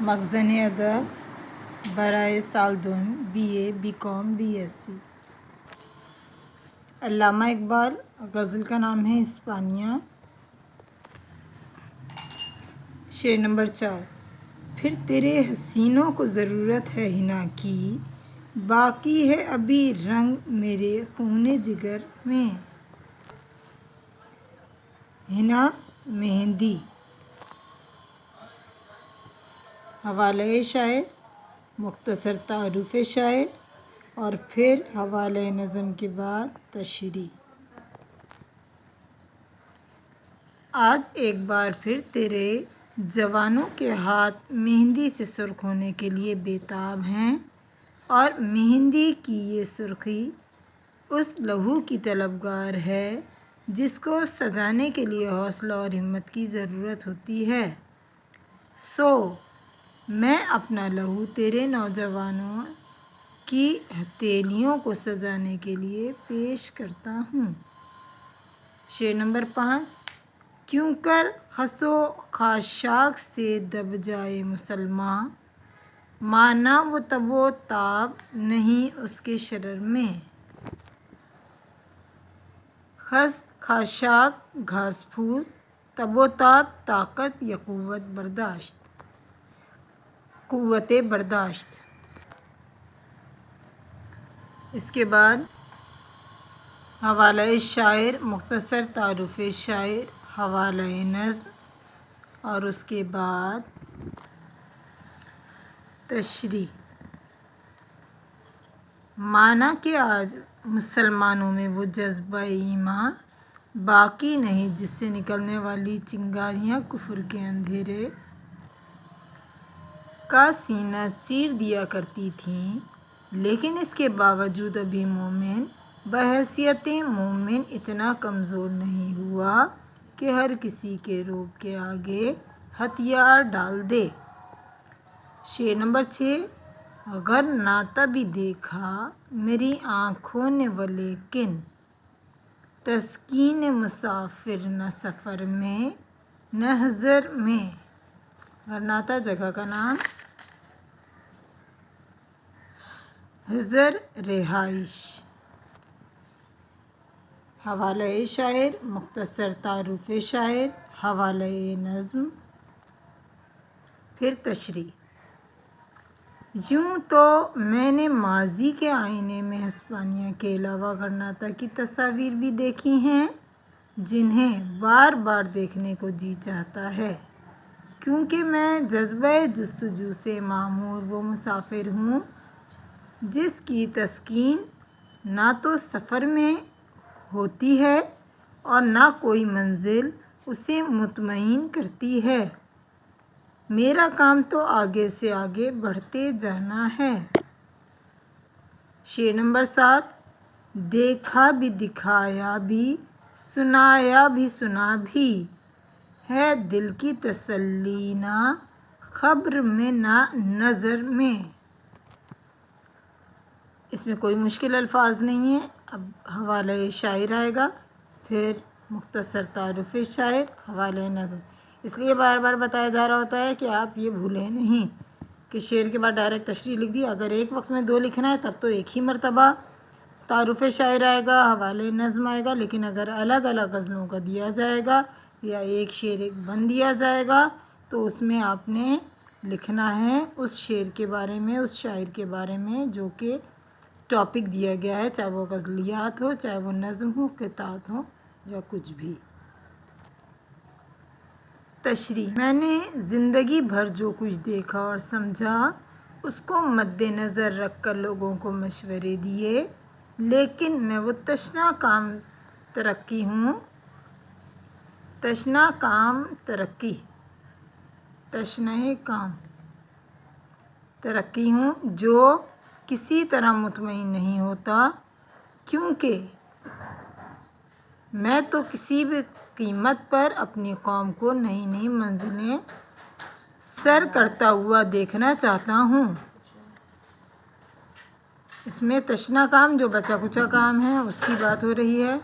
مخزن ادب برائے سال دوم BA BCom BSc۔ علامہ اقبال، غزل کا نام ہے اسپانیہ۔ شعر نمبر 4۔ پھر تیرے حسینوں کو ضرورت ہے حنا کی، باقی ہے ابھی رنگ میرے خون جگر میں۔ حنا مہندی۔ حوالہ شاعر، مختصر تعارف شاعر، اور پھر حوالہ نظم کے بعد تشریح۔ آج ایک بار پھر تیرے جوانوں کے ہاتھ مہندی سے سرخ ہونے کے لیے بےتاب ہیں، اور مہندی کی یہ سرخی اس لہو کی طلبگار ہے جس کو سجانے کے لیے حوصلہ اور ہمت کی ضرورت ہوتی ہے۔ سو میں اپنا لہو تیرے نوجوانوں کی ہتھیلیوں کو سجانے کے لیے پیش کرتا ہوں۔ شعر نمبر 5۔ کیوں کر خس و خاشاک سے دب جائے مسلماں، مانا وہ تب و تاب نہیں اس کے شرر میں۔ خس خاشاک گھاس پھوس، تب و تاب طاقت یا قوت برداشت۔ اس کے بعد حوالہ شاعر، مختصر تعارف شاعر، حوالہ نظم، اور اس کے بعد تشریح۔ مانا کہ آج مسلمانوں میں وہ جذبہ ایمان باقی نہیں جس سے نکلنے والی چنگاریاں کفر کے اندھیرے کا سینہ چیر دیا کرتی تھیں، لیکن اس کے باوجود ابھی مومن بحیثیت مومن اتنا کمزور نہیں ہوا کہ ہر کسی کے رعب کے آگے ہتھیار ڈال دے۔ شعر نمبر 6۔ گر ناتا بھی دیکھا میری آنکھوں نے ولیکن، تسکین مسافر نہ سفر میں نہ حضر میں۔ غرناطہ جگہ کا نام، حضر رہائش۔ حوالہ شاعر، مختصر تعارف شاعر، حوالہ نظم، پھر تشریح۔ یوں تو میں نے ماضی کے آئینے میں ہسپانیہ کے علاوہ غرناطہ کی تصاویر بھی دیکھی ہیں جنہیں بار بار دیکھنے کو جی چاہتا ہے، کیونکہ میں جذبہ جستجو سے معمور وہ مسافر ہوں جس کی تسکین نہ تو سفر میں ہوتی ہے اور نہ کوئی منزل اسے مطمئن کرتی ہے۔ میرا کام تو آگے سے آگے بڑھتے جانا ہے۔ شعر نمبر 7۔ دیکھا بھی دکھایا بھی سنایا بھی سنا بھی، ہے دل کی تسلی نہ خبر میں نہ نظر میں۔ اس میں کوئی مشکل الفاظ نہیں ہے۔ اب حوالہ شاعر آئے گا، پھر مختصر تعارف شاعر، حوالہ نظم۔ اس لیے بار بار بتایا جا رہا ہوتا ہے کہ آپ یہ بھولیں نہیں کہ شعر کے بعد ڈائریکٹ تشریح لکھ دی۔ اگر ایک وقت میں 2 لکھنا ہے تب تو ایک ہی مرتبہ تعارف شاعر آئے گا، حوالہ نظم آئے گا، لیکن اگر الگ الگ غزلوں کا دیا جائے گا یا ایک شعر ایک بند دیا جائے گا تو اس میں آپ نے لکھنا ہے اس شعر کے بارے میں، اس شاعر کے بارے میں جو کہ ٹاپک دیا گیا ہے، چاہے وہ غزلیات ہو، چاہے وہ نظم ہو، قطعات ہو، یا کچھ بھی۔ تشریح۔ میں نے زندگی بھر جو کچھ دیکھا اور سمجھا اس کو مد نظر رکھ کر لوگوں کو مشورے دیے، لیکن میں وہ تشنہ کام ترقی ہوں جو کسی طرح مطمئن نہیں ہوتا، کیونکہ میں تو کسی بھی قیمت پر اپنی قوم کو نئی نئی منزلیں سر کرتا ہوا دیکھنا چاہتا ہوں۔ اس میں تشنہ کام جو بچا کچا کام ہے اس کی بات ہو رہی ہے۔